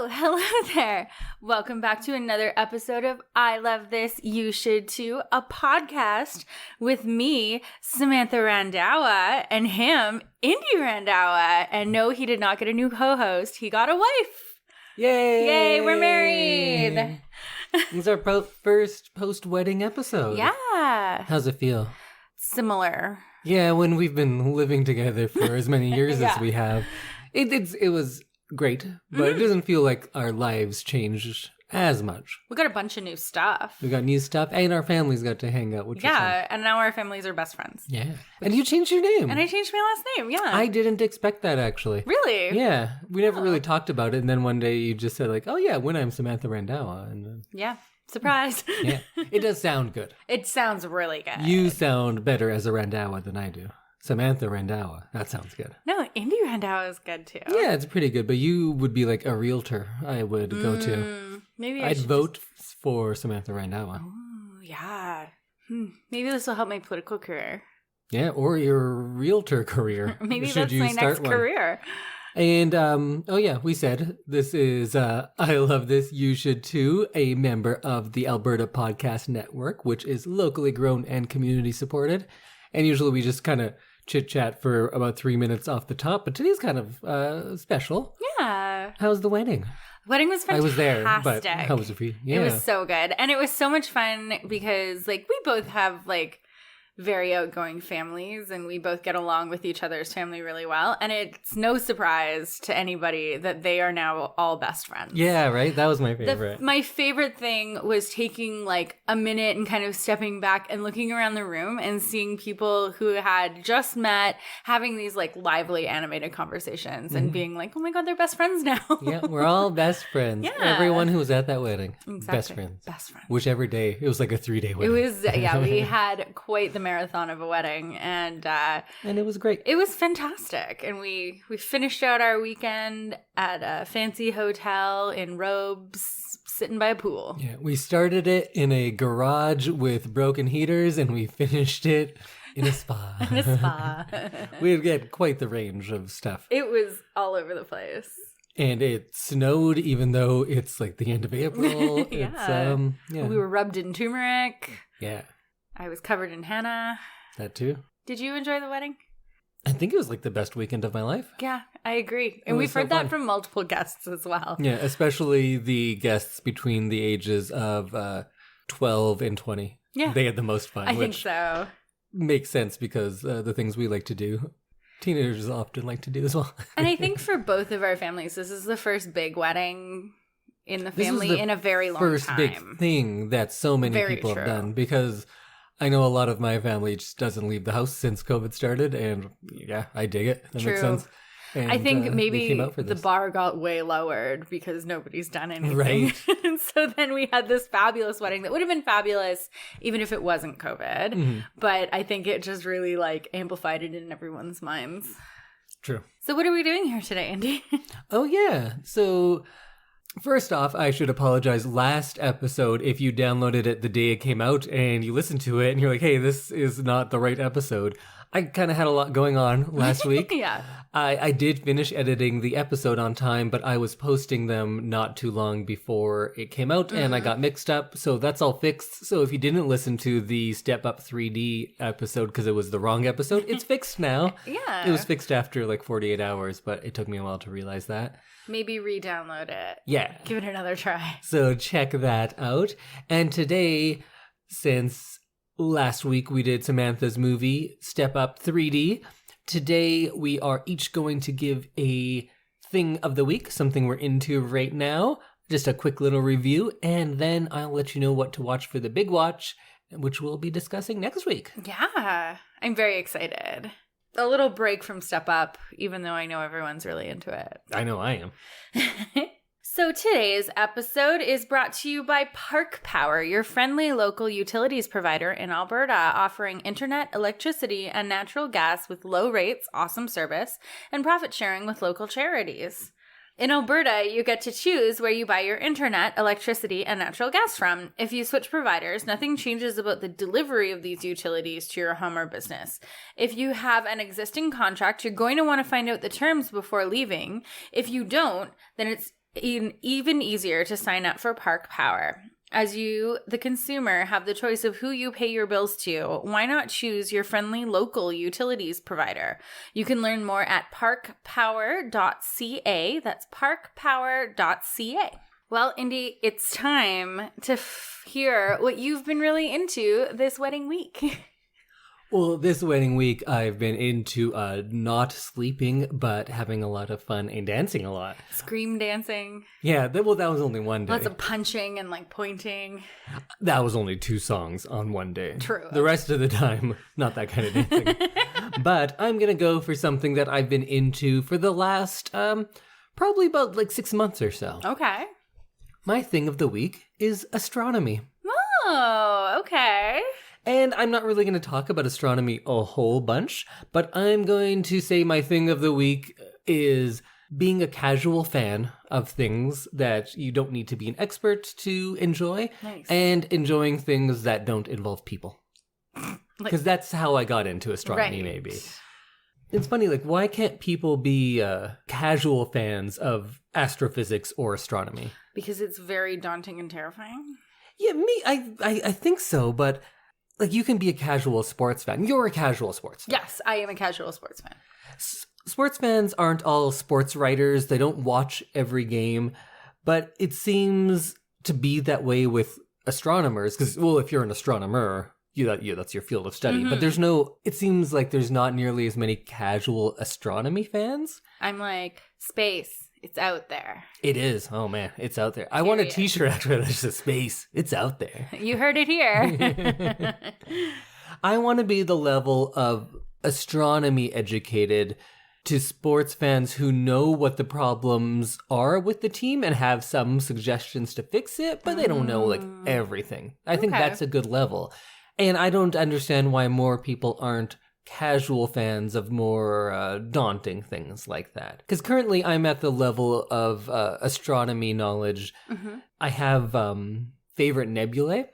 Hello there. Welcome back to another episode of I Love This, You Should Too, a podcast with me, Samantha Randawa, and him, Indy Randawa. And no, he did not get a new co-host. He got a wife. Yay! Yay, we're married. This is our first post-wedding episode. Yeah. How's it feel? Similar. Yeah, when we've been living together for as many years as we have. It was great, but it doesn't feel like our lives changed as much. We got a bunch of new stuff. We got new stuff, and our families got to hang out, which was fun. And now our families are best friends. Yeah. And you changed your name. And I changed my last name, yeah. I didn't expect that, actually. Really? Yeah. We never really talked about it, and then one day you just said, like, oh yeah, when I'm Samantha Randawa. And then, yeah. Surprise. yeah. It does sound good. It sounds really good. You sound better as a Randawa than I do. Samantha Randawa. That sounds good. No, Indy Randawa is good too. Yeah, it's pretty good, but you would be like a realtor I would go to. Maybe I'd vote for Samantha Randawa. Ooh, yeah. Maybe this will help my political career. Yeah, or your realtor career. Maybe Should that's you my start next one? career. And, oh yeah, we said this is I Love This, You Should Too, a member of the Alberta Podcast Network, which is locally grown and community supported. And usually we just kind of chit-chat for about 3 minutes off the top, but today's kind of special. Yeah. How's the wedding? Wedding was fantastic. I was there, but how was it for you? Yeah. It was so good. And it was so much fun because, like, we both have, like, very outgoing families, and we both get along with each other's family really well. And it's no surprise to anybody that they are now all best friends. Yeah, right? That was my favorite. My favorite thing was taking like a minute and kind of stepping back and looking around the room and seeing people who had just met having these like lively animated conversations and being like, oh my God, they're best friends now. Yeah, we're all best friends. Yeah. Everyone who was at that wedding. Exactly. Best friends. Best friends. Whichever day. It was like a 3-day wedding. It was, yeah, we had quite the marathon of a wedding, and it was great. It was fantastic, and we finished out our weekend at a fancy hotel in robes, sitting by a pool. Yeah, we started it in a garage with broken heaters, and we finished it in a spa. In a spa. We had quite the range of stuff. It was all over the place. And it snowed, even though it's like the end of April. Yeah. Yeah. We were rubbed in turmeric. Yeah. I was covered in henna. That too. Did you enjoy the wedding? I think it was like the best weekend of my life. Yeah, I agree. And we've heard that from multiple guests as well. Yeah, especially the guests between the ages of 12 and 20. Yeah. They had the most fun. I think so. Makes sense because the things we like to do, teenagers often like to do as well. And I think for both of our families, this is the first big wedding in the family in a very long time. First big thing that so many people have done, because I know a lot of my family just doesn't leave the house since COVID started, and yeah, I dig it. That makes sense. And, I think maybe the bar got way lowered because nobody's done anything. Right. And so then we had this fabulous wedding that would have been fabulous even if it wasn't COVID. Mm-hmm. But I think it just really like amplified it in everyone's minds. True. So what are we doing here today, Andy? Oh, yeah. So first off, I should apologize. Last episode, if you downloaded it the day it came out and you listened to it and you're like, hey, this is not the right episode. I kind of had a lot going on last week. Yeah. I did finish editing the episode on time, but I was posting them not too long before it came out, and I got mixed up, so that's all fixed. So if you didn't listen to the Step Up 3D episode because it was the wrong episode, it's fixed now. Yeah. It was fixed after like 48 hours, but it took me a while to realize that. Maybe re-download it. Yeah. Give it another try. So check that out. And today, since last week we did Samantha's movie, Step Up 3D, today we are each going to give a thing of the week, something we're into right now, just a quick little review, and then I'll let you know what to watch for the big watch, which we'll be discussing next week. Yeah, I'm very excited. A little break from Step Up, even though I know everyone's really into it. I know I am. So today's episode is brought to you by Park Power, your friendly local utilities provider in Alberta, offering internet, electricity, and natural gas with low rates, awesome service, and profit sharing with local charities. In Alberta, you get to choose where you buy your internet, electricity, and natural gas from. If you switch providers, nothing changes about the delivery of these utilities to your home or business. If you have an existing contract, you're going to want to find out the terms before leaving. If you don't, then it's even easier to sign up for Park Power. As you, the consumer, have the choice of who you pay your bills to, why not choose your friendly local utilities provider? You can learn more at parkpower.ca. That's parkpower.ca. Well, Indy, it's time to hear what you've been really into this wedding week. Well, this wedding week, I've been into not sleeping, but having a lot of fun and dancing a lot. Scream dancing. Yeah, that was only one day. Lots of punching and pointing. That was only 2 songs on one day. True. The rest of the time, not that kind of dancing. But I'm going to go for something that I've been into for the last, probably about 6 months or so. Okay. My thing of the week is astronomy. Oh, okay. And I'm not really going to talk about astronomy a whole bunch, but I'm going to say my thing of the week is being a casual fan of things that you don't need to be an expert to enjoy. Nice. And enjoying things that don't involve people. Because that's how I got into astronomy, maybe. It's funny, why can't people be casual fans of astrophysics or astronomy? Because it's very daunting and terrifying? Yeah, I think so, but... you can be a casual sports fan. You're a casual sports fan. Yes, I am a casual sports fan. Sports fans aren't all sports writers. They don't watch every game. But it seems to be that way with astronomers. Because, if you're an astronomer, that's your field of study. Mm-hmm. But it seems like there's not nearly as many casual astronomy fans. I'm space. It's out there. It is. Oh, man. It's out there. I want a t-shirt actually that says space. It's out there. You heard it here. I want to be the level of astronomy educated to sports fans who know what the problems are with the team and have some suggestions to fix it, but they don't know everything. I think that's a good level. And I don't understand why more people aren't casual fans of more daunting things like that. Because currently I'm at the level of astronomy knowledge. Mm-hmm. I have favorite nebulae.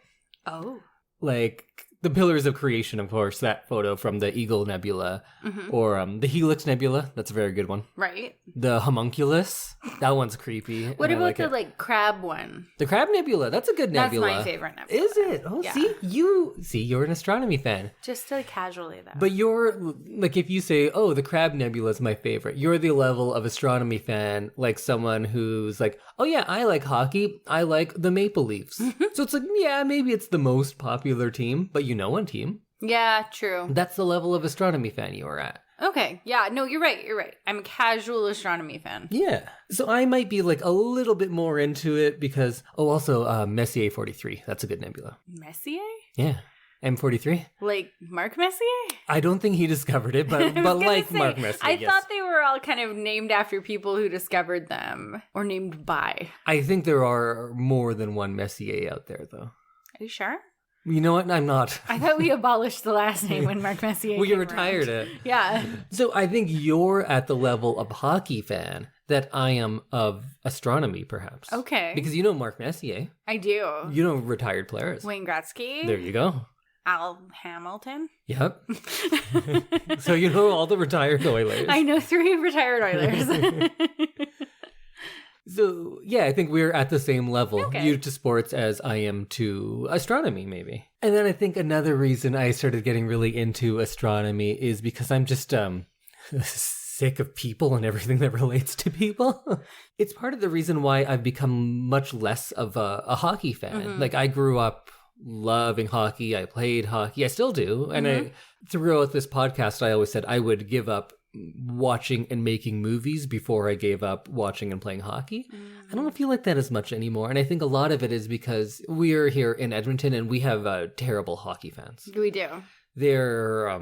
Oh. The Pillars of Creation, of course, that photo from the Eagle Nebula. Mm-hmm. Or the Helix Nebula. That's a very good one. Right. The Homunculus. That one's creepy. What about the crab one? The Crab Nebula. That's a good nebula. That's my favorite nebula. Is it? Oh, yeah. You're an astronomy fan. Just casually, though. But you're, if you say, the Crab Nebula is my favorite, you're the level of astronomy fan, someone who's oh yeah, I like hockey. I like the Maple Leafs. So it's maybe it's the most popular team, but you know one team. Yeah, true. That's the level of astronomy fan you are at. Okay. Yeah, no, you're right. I'm a casual astronomy fan. Yeah. So I might be a little bit more into it because, also Messier 43. That's a good nebula. Messier? Yeah. M43. Mark Messier? I don't think he discovered it, but Mark Messier, I thought they were all kind of named after people who discovered them, or named by. I think there are more than one Messier out there, though. Are you sure? You know what? I'm not. I thought we abolished the last name when Mark Messier you retired it. Yeah. So I think you're at the level of hockey fan that I am of astronomy, perhaps. Okay. Because you know Mark Messier. I do. You know retired players. Wayne Gretzky. There you go. Al Hamilton. Yep. So you know all the retired Oilers. I know 3 retired Oilers. So, yeah, I think we're at the same level, you to sports as I am to astronomy, maybe. And then I think another reason I started getting really into astronomy is because I'm just sick of people and everything that relates to people. It's part of the reason why I've become much less of a hockey fan. Mm-hmm. I grew up loving hockey. I played hockey. I still do. And throughout this podcast, I always said I would give up watching and making movies before I gave up watching and playing hockey. I don't feel like that as much anymore. And I think a lot of it is because we're here in Edmonton and we have terrible hockey fans. We do. They're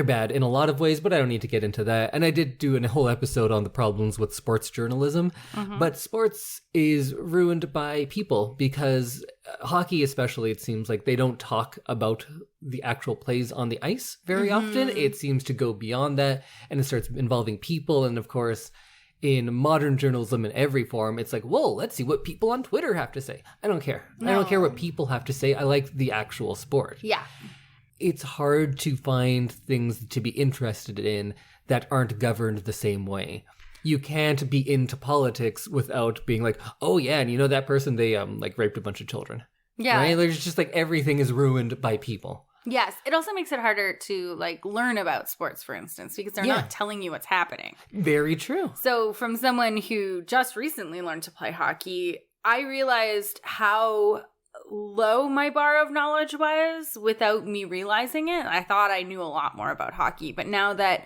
bad in a lot of ways, but I don't need to get into that. And I did do a whole episode on the problems with sports journalism. Mm-hmm. But sports is ruined by people because hockey especially, it seems like they don't talk about the actual plays on the ice very often. It seems to go beyond that and it starts involving people. And of course, in modern journalism in every form, it's whoa, let's see what people on Twitter have to say. I don't care. No. I don't care what people have to say. I like the actual sport. Yeah. It's hard to find things to be interested in that aren't governed the same way. you can't be into politics without being like, oh yeah, and you know that person, they like raped a bunch of children. Yeah. Right? There's just like everything is ruined by people. Yes. It also makes it harder to like learn about sports, for instance, because they're not telling you what's happening. Very true. So from someone who just recently learned to play hockey, I realized how low my bar of knowledge was without me realizing it. I thought I knew a lot more about hockey, but now that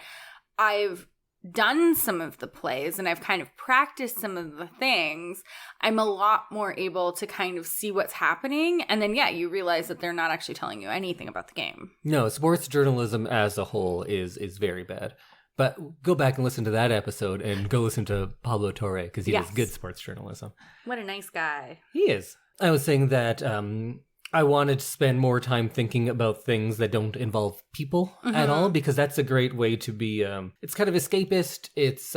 I've done some of the plays and I've kind of practiced some of the things, I'm a lot more able to kind of see what's happening. And then, you realize that they're not actually telling you anything about the game. No, sports journalism as a whole is very bad. But go back and listen to that episode and go listen to Pablo Torre because he does good sports journalism. What a nice guy. He is. I was saying that I wanted to spend more time thinking about things that don't involve people at all, because that's a great way to be, it's kind of escapist. It's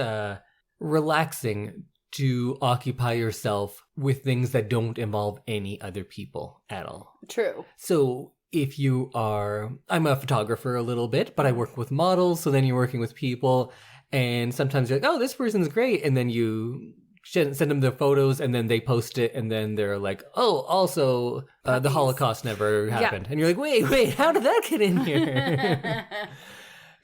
relaxing to occupy yourself with things that don't involve any other people at all. True. So if you are, I'm a photographer a little bit, but I work with models. So then you're working with people and sometimes you're like, oh, this person's great. And then you send them the photos and then they post it and then they're like, oh, also the Holocaust never happened. And you're like, wait, how did that get in here?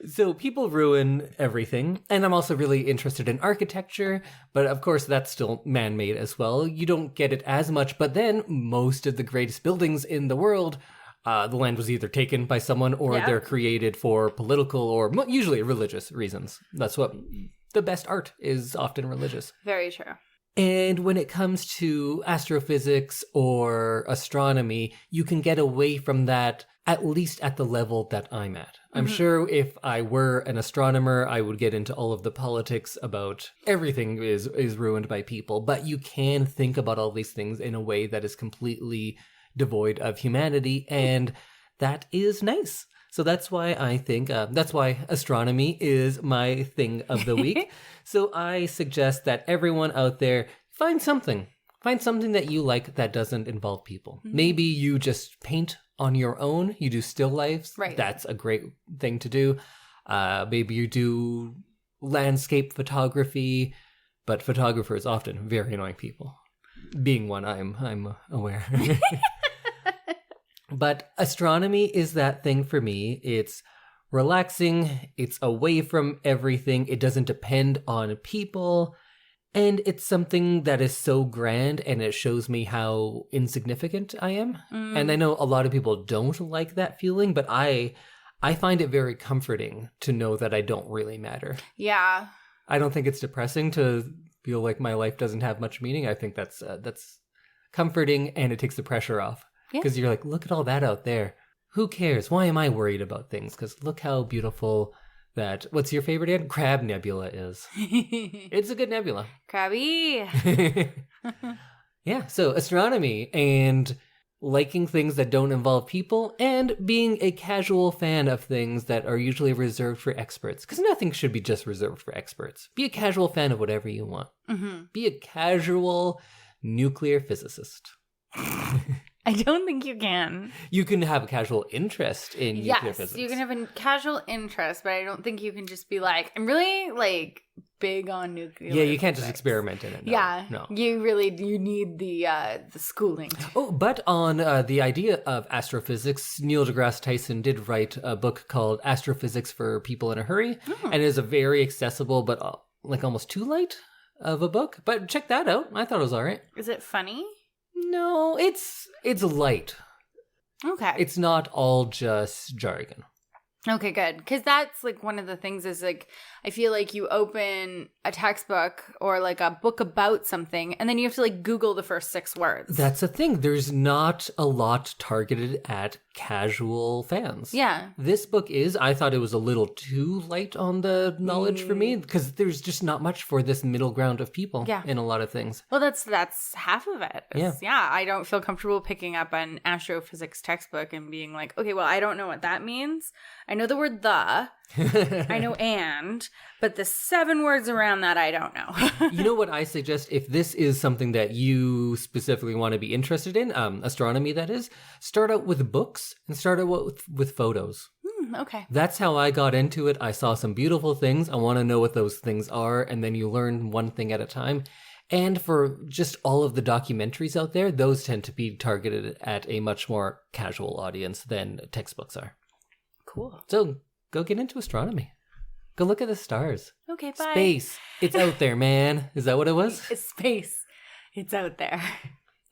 So people ruin everything. And I'm also really interested in architecture, but of course that's still man-made as well. You don't get it as much, but then most of the greatest buildings in the world, the land was either taken by someone or they're created for political or usually religious reasons. That's what the best art is, often religious. Very true. And when it comes to astrophysics or astronomy, you can get away from that, at least at the level that I'm at. I'm sure if I were an astronomer, I would get into all of the politics about everything is ruined by people. But you can think about all these things in a way that is completely devoid of humanity, and that is nice. So that's why I think, that's why astronomy is my thing of the week. So I suggest that everyone out there find something that you like that doesn't involve people. Maybe you just paint on your own. You do still lifes. Right. That's a great thing to do. Maybe you do landscape photography, but photographers often very annoying people. Being one, I'm aware. But astronomy is that thing for me. It's relaxing. It's away from everything. It doesn't depend on people. And it's something that is so grand, and it shows me how insignificant I am. And I know a lot of people don't like that feeling, but I find it very comforting to know that I don't really matter. Yeah. I don't think it's depressing to feel like my life doesn't have much meaning. I think that's comforting, and it takes the pressure off. Because you're like, look at all that out there. Who cares? Why am I worried about things? Because look how beautiful that, what's your favorite Crab Nebula is. It's a good nebula. Crabby. Yeah, so astronomy and liking things that don't involve people and being a casual fan of things that are usually reserved for experts. Because nothing should be just reserved for experts. Be a casual fan of whatever you want. Be a casual nuclear physicist. I don't think you can. You can have a casual interest in nuclear physics. Yes, you can have a casual interest, but I don't think you can just be like, I'm really like big on nuclear. Yeah, you can't just experiment in it. No, no. You need the schooling. Oh, but on the idea of astrophysics, Neil deGrasse Tyson did write a book called Astrophysics for People in a Hurry, and it is a very accessible but like almost too light of a book. But check that out. I thought it was all right. Is it funny? No, it's light. Okay. It's not all just jargon. Okay, good. Because that's like one of the things is like, I feel like you open a textbook or like a book about something and then you have to like Google the first 6 words. That's the thing. There's not a lot targeted at casual fans. Yeah. This book I thought it was a little too light on the knowledge for me because there's just not much for this middle ground of people in a lot of things. Well, that's half of it. Yeah. I don't feel comfortable picking up an astrophysics textbook and being like, okay, well, I don't know what that means. I know the word the. I know but the 7 words around that, I don't know. You know what I suggest? If this is something that you specifically want to be interested in, astronomy that is, start out with books and start out with photos. Okay. That's how I got into it. I saw some beautiful things. I want to know what those things are. And then you learn one thing at a time. And for just all of the documentaries out there, those tend to be targeted at a much more casual audience than textbooks are. Cool. So go get into astronomy. Go look at the stars. Okay, bye. Space. It's out there, man. Is that what it was? It's space. It's out there.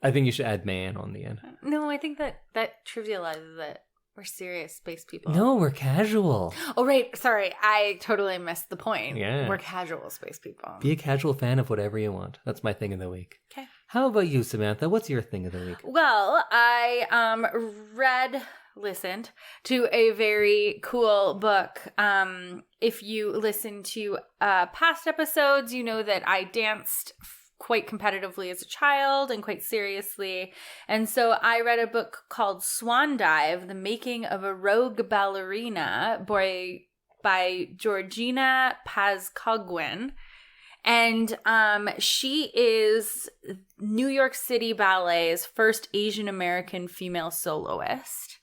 I think you should add man on the end. No, I think that trivializes it. We're serious space people. No, we're casual. Oh, right. Sorry. I totally missed the point. Yeah. We're casual space people. Be a casual fan of whatever you want. That's my thing of the week. Okay. How about you, Samantha? What's your thing of the week? Well, I listened to a very cool book. If you listen to past episodes, you know that I danced quite competitively as a child and quite seriously. And so I read a book called Swan Dive, The Making of a Rogue Ballerina by Georgina Pazcoguin. And she is New York City Ballet's first Asian American female soloist.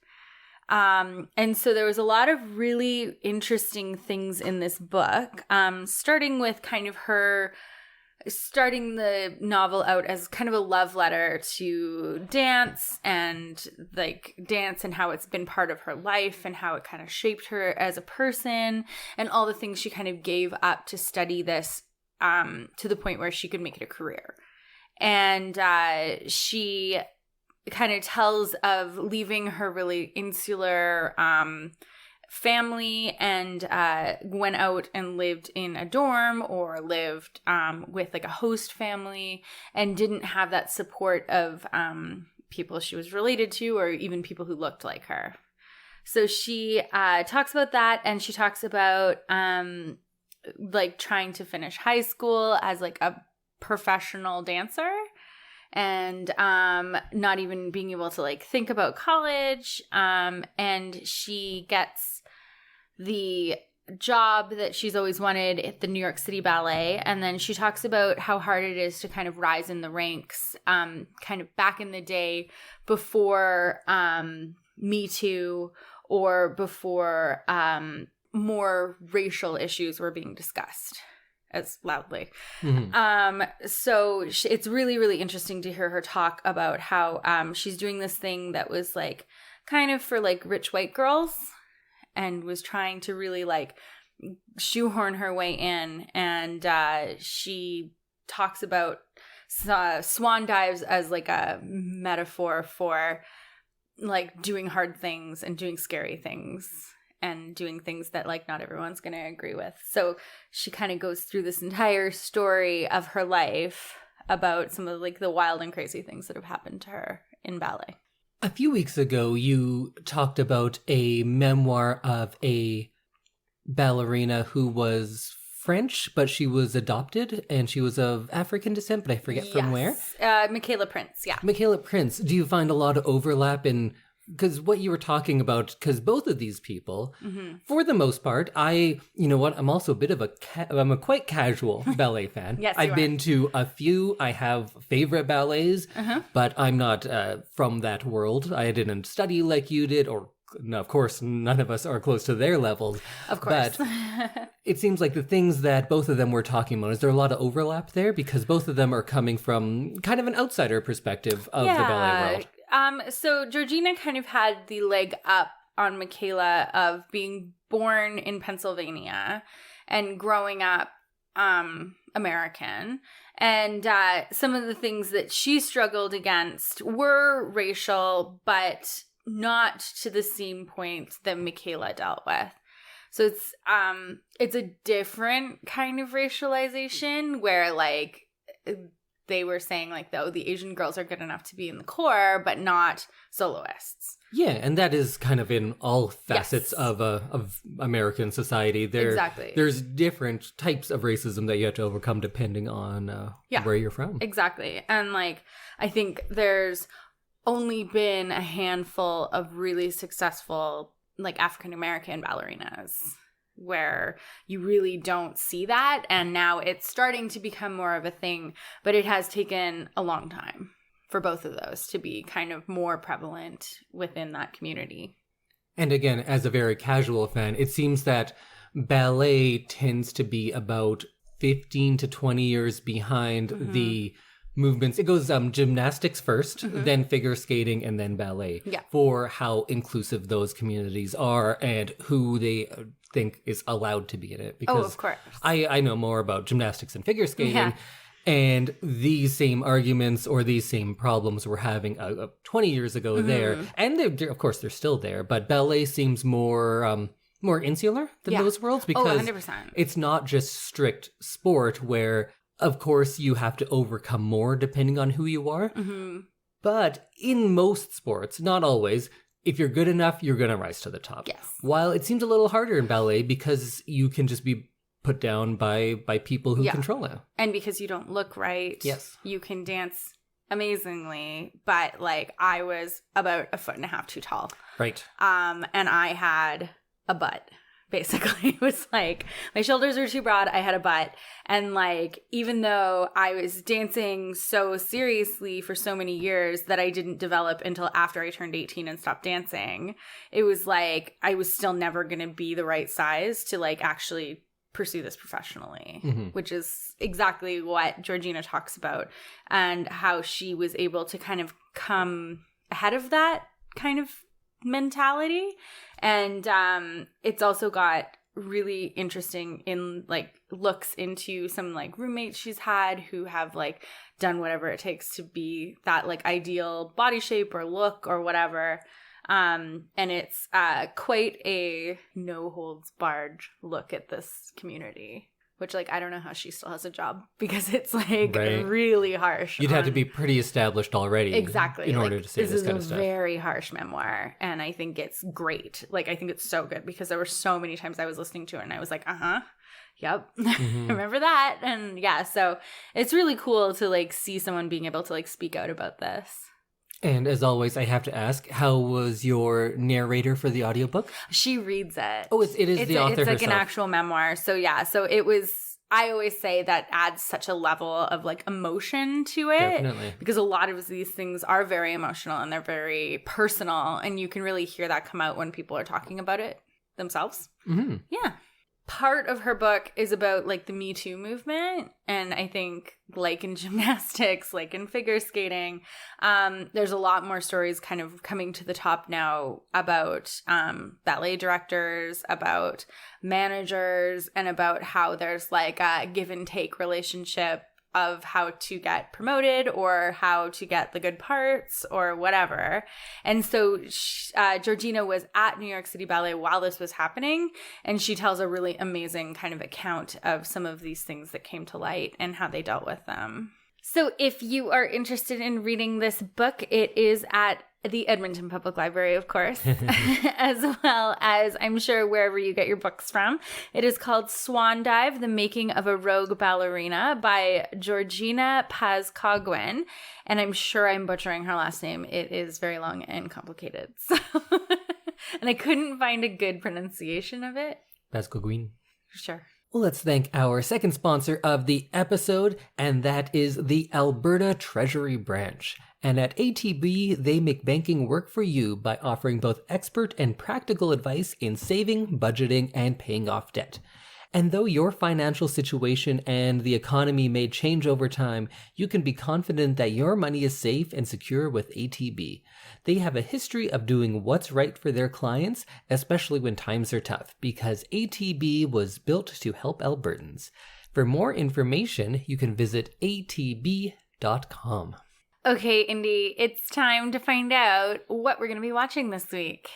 And so there was a lot of really interesting things in this book, starting with kind of her starting the novel out as kind of a love letter to dance and how it's been part of her life and how it kind of shaped her as a person and all the things she kind of gave up to study this to the point where she could make it a career. And she kind of tells of leaving her really insular family and went out and lived in a dorm or lived with like a host family and didn't have that support of people she was related to or even people who looked like her. So she talks about that, and she talks about like trying to finish high school as like a professional dancer and not even being able to like think about college. And she gets the job that she's always wanted at the New York City Ballet. And then she talks about how hard it is to kind of rise in the ranks, kind of back in the day before Me Too or before more racial issues were being discussed as loudly. Mm-hmm. So it's really, really interesting to hear her talk about how she's doing this thing that was like kind of for like rich white girls and was trying to really like shoehorn her way in. And she talks about swan dives as like a metaphor for like doing hard things and doing scary things and doing things that like not everyone's going to agree with. So she kind of goes through this entire story of her life about some of like the wild and crazy things that have happened to her in ballet. A few weeks ago, you talked about a memoir of a ballerina who was French, but she was adopted and she was of African descent, but I forget from where. Michaela Prince, yeah. Michaela Prince. Do you find a lot of overlap in, because what you were talking about, because both of these people, mm-hmm. for the most part, you know what, I'm also a bit of I'm a quite casual ballet fan. Yes, I've been to a few, I have favorite ballets, uh-huh. but I'm not from that world. I didn't study like you did, or no, of course, none of us are close to their levels. Of course. But it seems like the things that both of them were talking about, is there a lot of overlap there? Because both of them are coming from kind of an outsider perspective of the ballet world. So Georgina kind of had the leg up on Michaela of being born in Pennsylvania and growing up American. And some of the things that she struggled against were racial, but not to the same point that Michaela dealt with. So it's a different kind of racialization where like they were saying like, though, the Asian girls are good enough to be in the corps, but not soloists. Yeah, and that is kind of in all facets of American society. Exactly. There's different types of racism that you have to overcome depending on where you're from. Exactly. And like, I think there's only been a handful of really successful like African-American ballerinas. where you really don't see that. And now it's starting to become more of a thing, but it has taken a long time for both of those to be kind of more prevalent within that community. And again, as a very casual fan, it seems that ballet tends to be about 15 to 20 years behind the movements. It goes gymnastics first, then figure skating, and then ballet for how inclusive those communities are and who they think is allowed to be in it. Because of course. I know more about gymnastics and figure skating, and these same arguments or these same problems we're having 20 years ago there. And of course, they're still there, but ballet seems more insular than those worlds because 100%. It's not just strict sport where, of course, you have to overcome more depending on who you are. But in most sports, not always, if you're good enough, you're going to rise to the top. Yes. While it seems a little harder in ballet because you can just be put down by people who control it. And because you don't look right, you can dance amazingly, but like I was about 1.5 feet too tall. Right. And I had a butt. Basically, it was like my shoulders were too broad. I had a butt. And like, even though I was dancing so seriously for so many years that I didn't develop until after I turned 18 and stopped dancing, it was like I was still never going to be the right size to like actually pursue this professionally, which is exactly what Georgina talks about and how she was able to kind of come ahead of that kind of mentality. And it's also got really interesting in like looks into some like roommates she's had who have like done whatever it takes to be that like ideal body shape or look or whatever. And it's quite a no holds barred look at this community, which like I don't know how she still has a job because it's like really harsh. You'd have to be pretty established already, exactly, in order to say this kind of stuff. This is a very harsh memoir, and I think it's great. Like I think it's so good because there were so many times I was listening to it and I was like, yep, remember that, and so it's really cool to like see someone being able to like speak out about this. And as always, I have to ask, how was your narrator for the audiobook? She reads it. Oh, it is the author herself. It's like an actual memoir. So so it was, I always say that adds such a level of like emotion to it. Definitely. Because a lot of these things are very emotional and they're very personal. And you can really hear that come out when people are talking about it themselves. Yeah. Part of her book is about like the Me Too movement. And I think like in gymnastics, like in figure skating, there's a lot more stories kind of coming to the top now about ballet directors, about managers, and about how there's like a give and take relationship of how to get promoted or how to get the good parts or whatever. And so Georgina was at New York City Ballet while this was happening, and she tells a really amazing kind of account of some of these things that came to light and how they dealt with them. So if you are interested in reading this book, it is at the Edmonton Public Library, of course, as well as I'm sure wherever you get your books from. It is called Swan Dive, The Making of a Rogue Ballerina by Georgina Pazcoguin. And I'm sure I'm butchering her last name. It is very long and complicated. So and I couldn't find a good pronunciation of it. Pazcoguin. Sure. Well, let's thank our second sponsor of the episode, and that is the Alberta Treasury Branch. And at ATB, they make banking work for you by offering both expert and practical advice in saving, budgeting, and paying off debt. And though your financial situation and the economy may change over time, you can be confident that your money is safe and secure with ATB. They have a history of doing what's right for their clients, especially when times are tough, because ATB was built to help Albertans. For more information, you can visit atb.com. Okay, Indy, it's time to find out what we're going to be watching this week.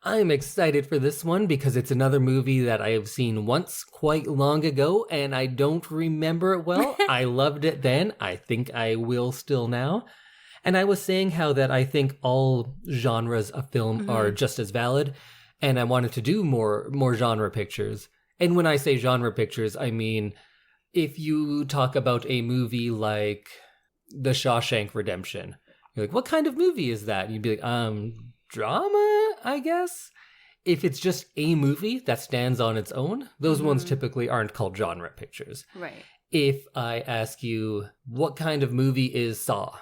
I'm excited for this one because it's another movie that I have seen once quite long ago and I don't remember it well. I loved it then. I think I will still now. And I was saying how that I think all genres of film are just as valid, and I wanted to do more genre pictures. And when I say genre pictures, I mean if you talk about a movie like The Shawshank Redemption, you're like, what kind of movie is that? And you'd be like, drama, I guess. If it's just a movie that stands on its own, those ones typically aren't called genre pictures. Right. If I ask you, what kind of movie is Saw?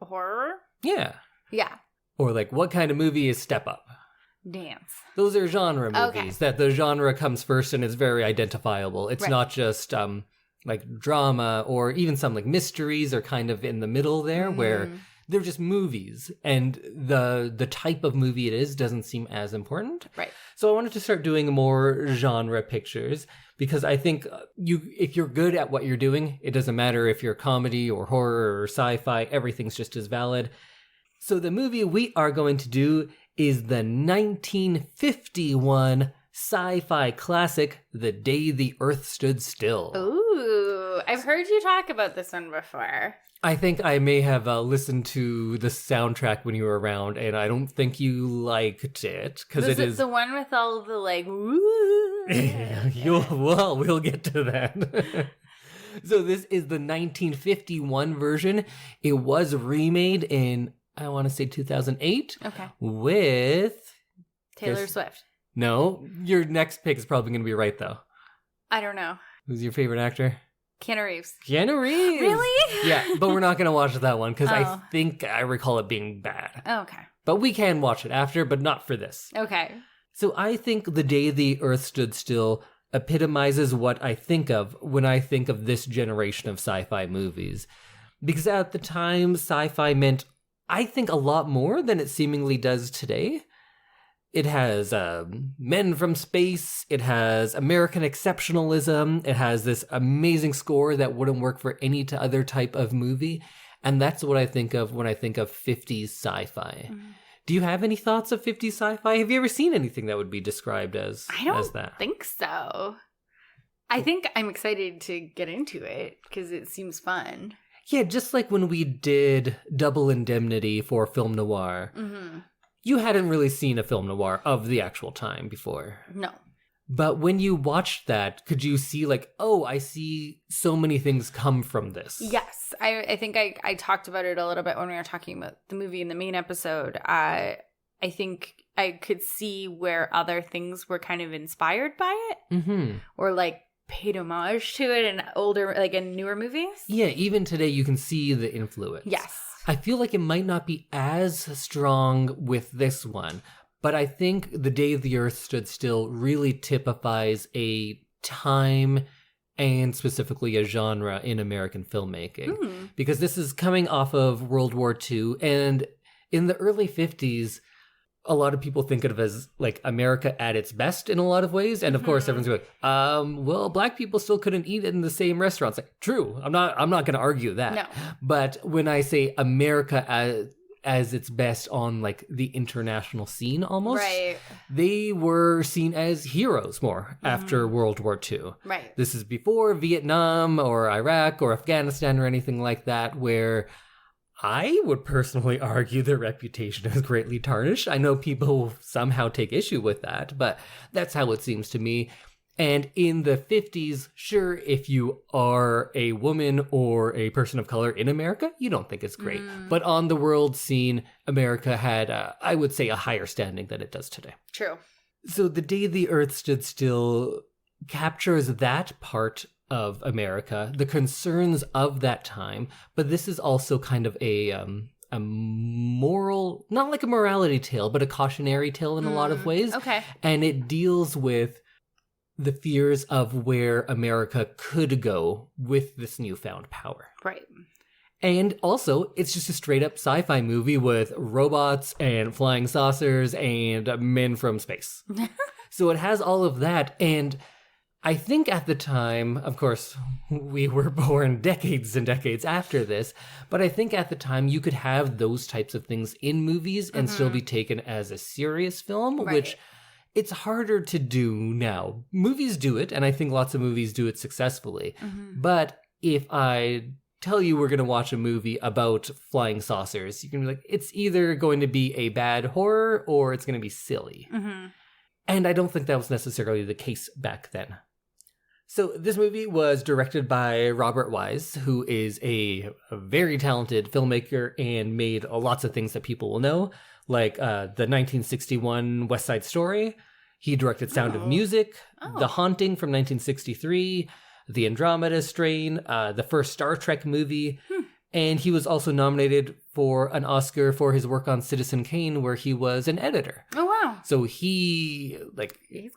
Horror? Yeah. Yeah. Or like, what kind of movie is Step Up? Dance. Those are genre movies that the genre comes first and is very identifiable. It's not just like drama, or even some like mysteries are kind of in the middle there where they're just movies, and the type of movie it is doesn't seem as important. Right. So I wanted to start doing more genre pictures, because I think if you're good at what you're doing, it doesn't matter if you're comedy or horror or sci-fi, everything's just as valid. So the movie we are going to do is the 1951 sci-fi classic, The Day the Earth Stood Still. Ooh, I've heard you talk about this one before. I think I may have listened to the soundtrack when you were around, and I don't think you liked it, because it is the one with all the like. Well, we'll get to that. So this is the 1951 version. It was remade in, I want to say 2008. Okay. With Taylor Swift. No, your next pick is probably going to be right though. I don't know. Who's your favorite actor? Keanu Reeves. Keanu Reeves. Really? Yeah, but we're not going to watch that one because I think I recall it being bad. Okay. But we can watch it after, but not for this. Okay. So I think The Day the Earth Stood Still epitomizes what I think of when I think of this generation of sci-fi movies. Because at the time, sci-fi meant, I think, a lot more than it seemingly does today. It has men from space, it has American exceptionalism, it has this amazing score that wouldn't work for any other type of movie, and that's what I think of when I think of 50s sci-fi. Do you have any thoughts of 50s sci-fi? Have you ever seen anything that would be described as that? I don't think so. I think I'm excited to get into it because it seems fun. Yeah, just like when we did Double Indemnity for film noir. You hadn't really seen a film noir of the actual time before. No. But when you watched that, could you see like, oh, I see so many things come from this? Yes. I think I talked about it a little bit when we were talking about the movie in the main episode. I think I could see where other things were kind of inspired by it. Or like paid homage to it in older, like in newer movies. Yeah, even today you can see the influence. Yes. I feel like it might not be as strong with this one, but I think The Day the Earth Stood Still really typifies a time and specifically a genre in American filmmaking. Because this is coming off of World War II, and in the early 50s, a lot of people think of it as like America at its best in a lot of ways. And of course, everyone's like, well, black people still couldn't eat in the same restaurants. Like, true. I'm not going to argue that. No. But when I say America as its best on like the international scene almost, they were seen as heroes more after World War II. Right. This is before Vietnam or Iraq or Afghanistan or anything like that, where I would personally argue their reputation is greatly tarnished. I know people somehow take issue with that, but that's how it seems to me. And in the 50s, sure, if you are a woman or a person of color in America, you don't think it's great. But on the world scene, America had, I would say, a higher standing than it does today. True. So The Day the Earth Stood Still captures that part of America, the concerns of that time, but this is also kind of a moral, not like a morality tale, but a cautionary tale in a lot of ways. Okay. And it deals with the fears of where America could go with this newfound power. Right. And also, it's just a straight up sci-fi movie with robots and flying saucers and men from space. So it has all of that, and I think at the time, of course, we were born decades and decades after this, but I think at the time you could have those types of things in movies and still be taken as a serious film, which it's harder to do now. Movies do it, and I think lots of movies do it successfully. But if I tell you we're going to watch a movie about flying saucers, you can be like, it's either going to be a bad horror or it's going to be silly. And I don't think that was necessarily the case back then. So this movie was directed by Robert Wise, who is a very talented filmmaker and made lots of things that people will know, like the 1961 West Side Story. He directed Sound of Music, The Haunting from 1963, The Andromeda Strain, the first Star Trek movie, and he was also nominated for an Oscar for his work on Citizen Kane, where he was an editor. Oh, wow. So he's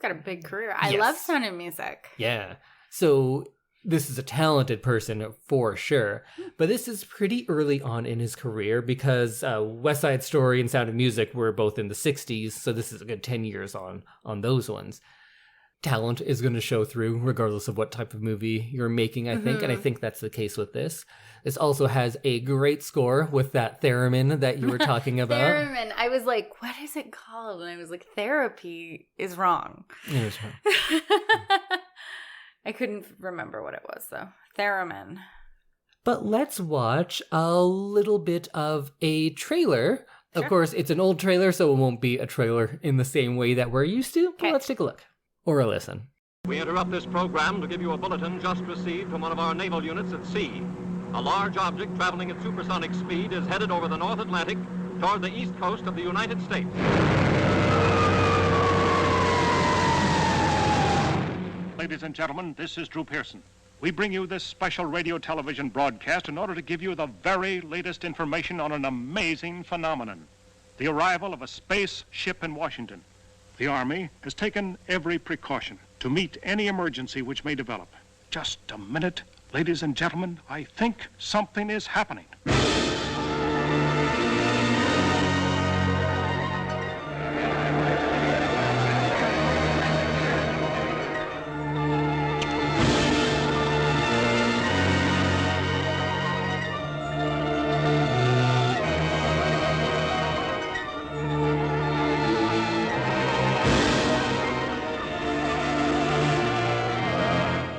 got a big career. I love Sound of Music. Yeah. So this is a talented person for sure. But this is pretty early on in his career because West Side Story and Sound of Music were both in the 60s. So this is a good 10 years on those ones. Talent is going to show through regardless of what type of movie you're making, I think. And I think that's the case with this. This also has a great score with that theremin that you were talking about. Theremin. I was like, what is it called? And I was like, therapy is wrong. It was wrong. I couldn't remember what it was, though. Theremin. But let's watch a little bit of a trailer. Sure. Of course, it's an old trailer, so it won't be a trailer in the same way that we're used to. But let's take a look. Or a listen. We interrupt this program to give you a bulletin just received from one of our naval units at sea. A large object traveling at supersonic speed is headed over the North Atlantic toward the east coast of the United States. Ladies and gentlemen, this is Drew Pearson. We bring you this special radio television broadcast in order to give you the very latest information on an amazing phenomenon, the arrival of a space ship in Washington. The Army has taken every precaution to meet any emergency which may develop. Just a minute, ladies and gentlemen, I think something is happening.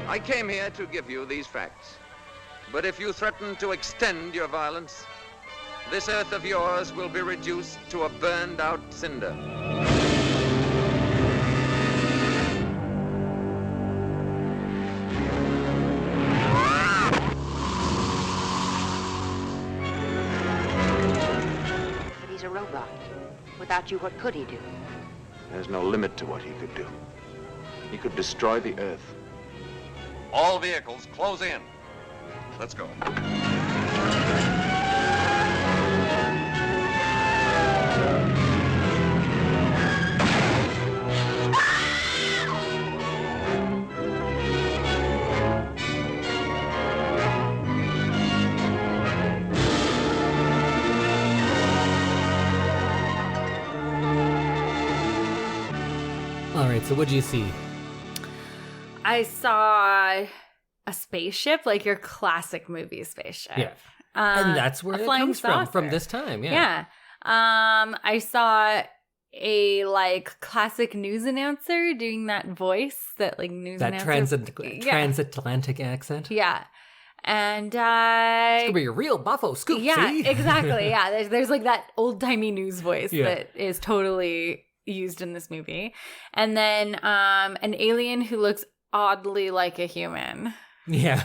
I came here to give you these facts. But if you threaten to extend your violence, this earth of yours will be reduced to a burned-out cinder. But he's a robot. Without you, what could he do? There's no limit to what he could do. He could destroy the earth. All vehicles, close in. Let's go. All right, so what do you see? I saw a spaceship, like your classic movie spaceship. Yeah. And that's where it comes from this time. Yeah. I saw a like classic news announcer doing that voice, that like news announcer. Transatlantic accent. Yeah. And it's gonna be a real buffo scoop. Yeah, see? exactly. Yeah. There's like that old timey news voice that is totally used in this movie. And then an alien who looks oddly like a human. Yeah.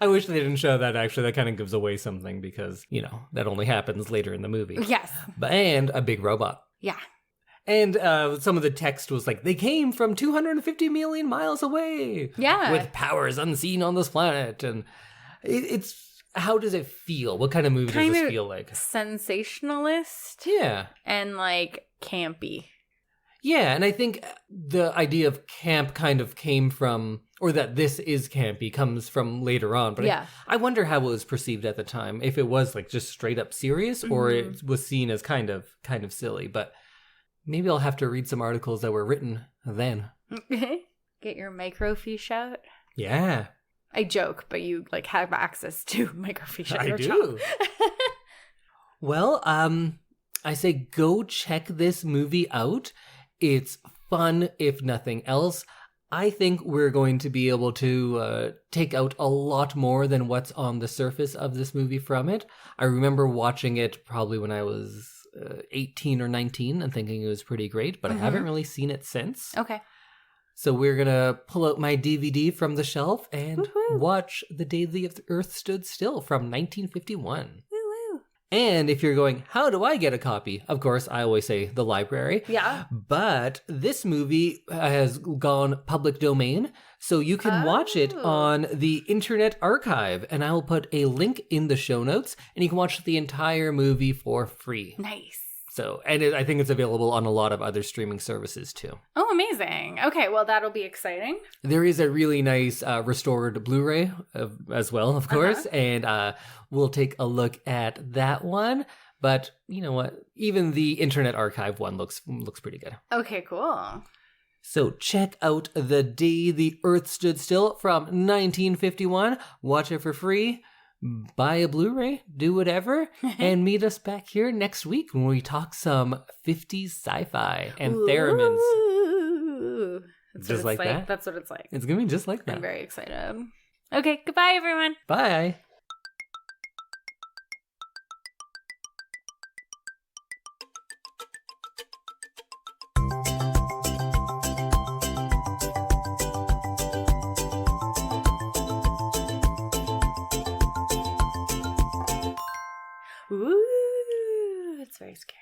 I wish they didn't show that, actually. That kind of gives away something because, you know, that only happens later in the movie. Yes. And a big robot. Yeah. And some of the text was like, they came from 250 million miles away. Yeah. With powers unseen on this planet. And it's, how does it feel? What kind of movie does this feel like? Sensationalist. Yeah. And like campy. Yeah, and I think the idea of camp kind of came from, or that this is campy, comes from later on. But yeah. I wonder how it was perceived at the time. If it was like just straight up serious, or it was seen as kind of silly. But maybe I'll have to read some articles that were written then. Get your microfiche out. Yeah. I joke, but you like have access to microfiche. I do. Well, I say go check this movie out. It's fun, if nothing else. I think we're going to be able to take out a lot more than what's on the surface of this movie from it. I remember watching it probably when I was 18 or 19 and thinking it was pretty great, but I haven't really seen it since. Okay. So we're going to pull out my DVD from the shelf and watch The Day the Earth Stood Still from 1951. Woo-woo. And if you're going, how do I get a copy? Of course, I always say the library. Yeah. But this movie has gone public domain, so you can watch it on the Internet Archive. And I will put a link in the show notes, and you can watch the entire movie for free. Nice. So, and I think it's available on a lot of other streaming services too. Oh, amazing. Okay, well, that'll be exciting. There is a really nice restored Blu-ray as well, of course, and we'll take a look at that one. But you know what? Even the Internet Archive one looks pretty good. Okay, cool. So check out The Day the Earth Stood Still from 1951. Watch it for free. Buy a Blu-ray, do whatever, and meet us back here next week when we talk some 50s sci-fi and theremins. Ooh. That's Just what like it's that? That's what it's like. It's going to be just like that. I'm very excited. Okay, goodbye, everyone. Bye. Ooh, it's very scary.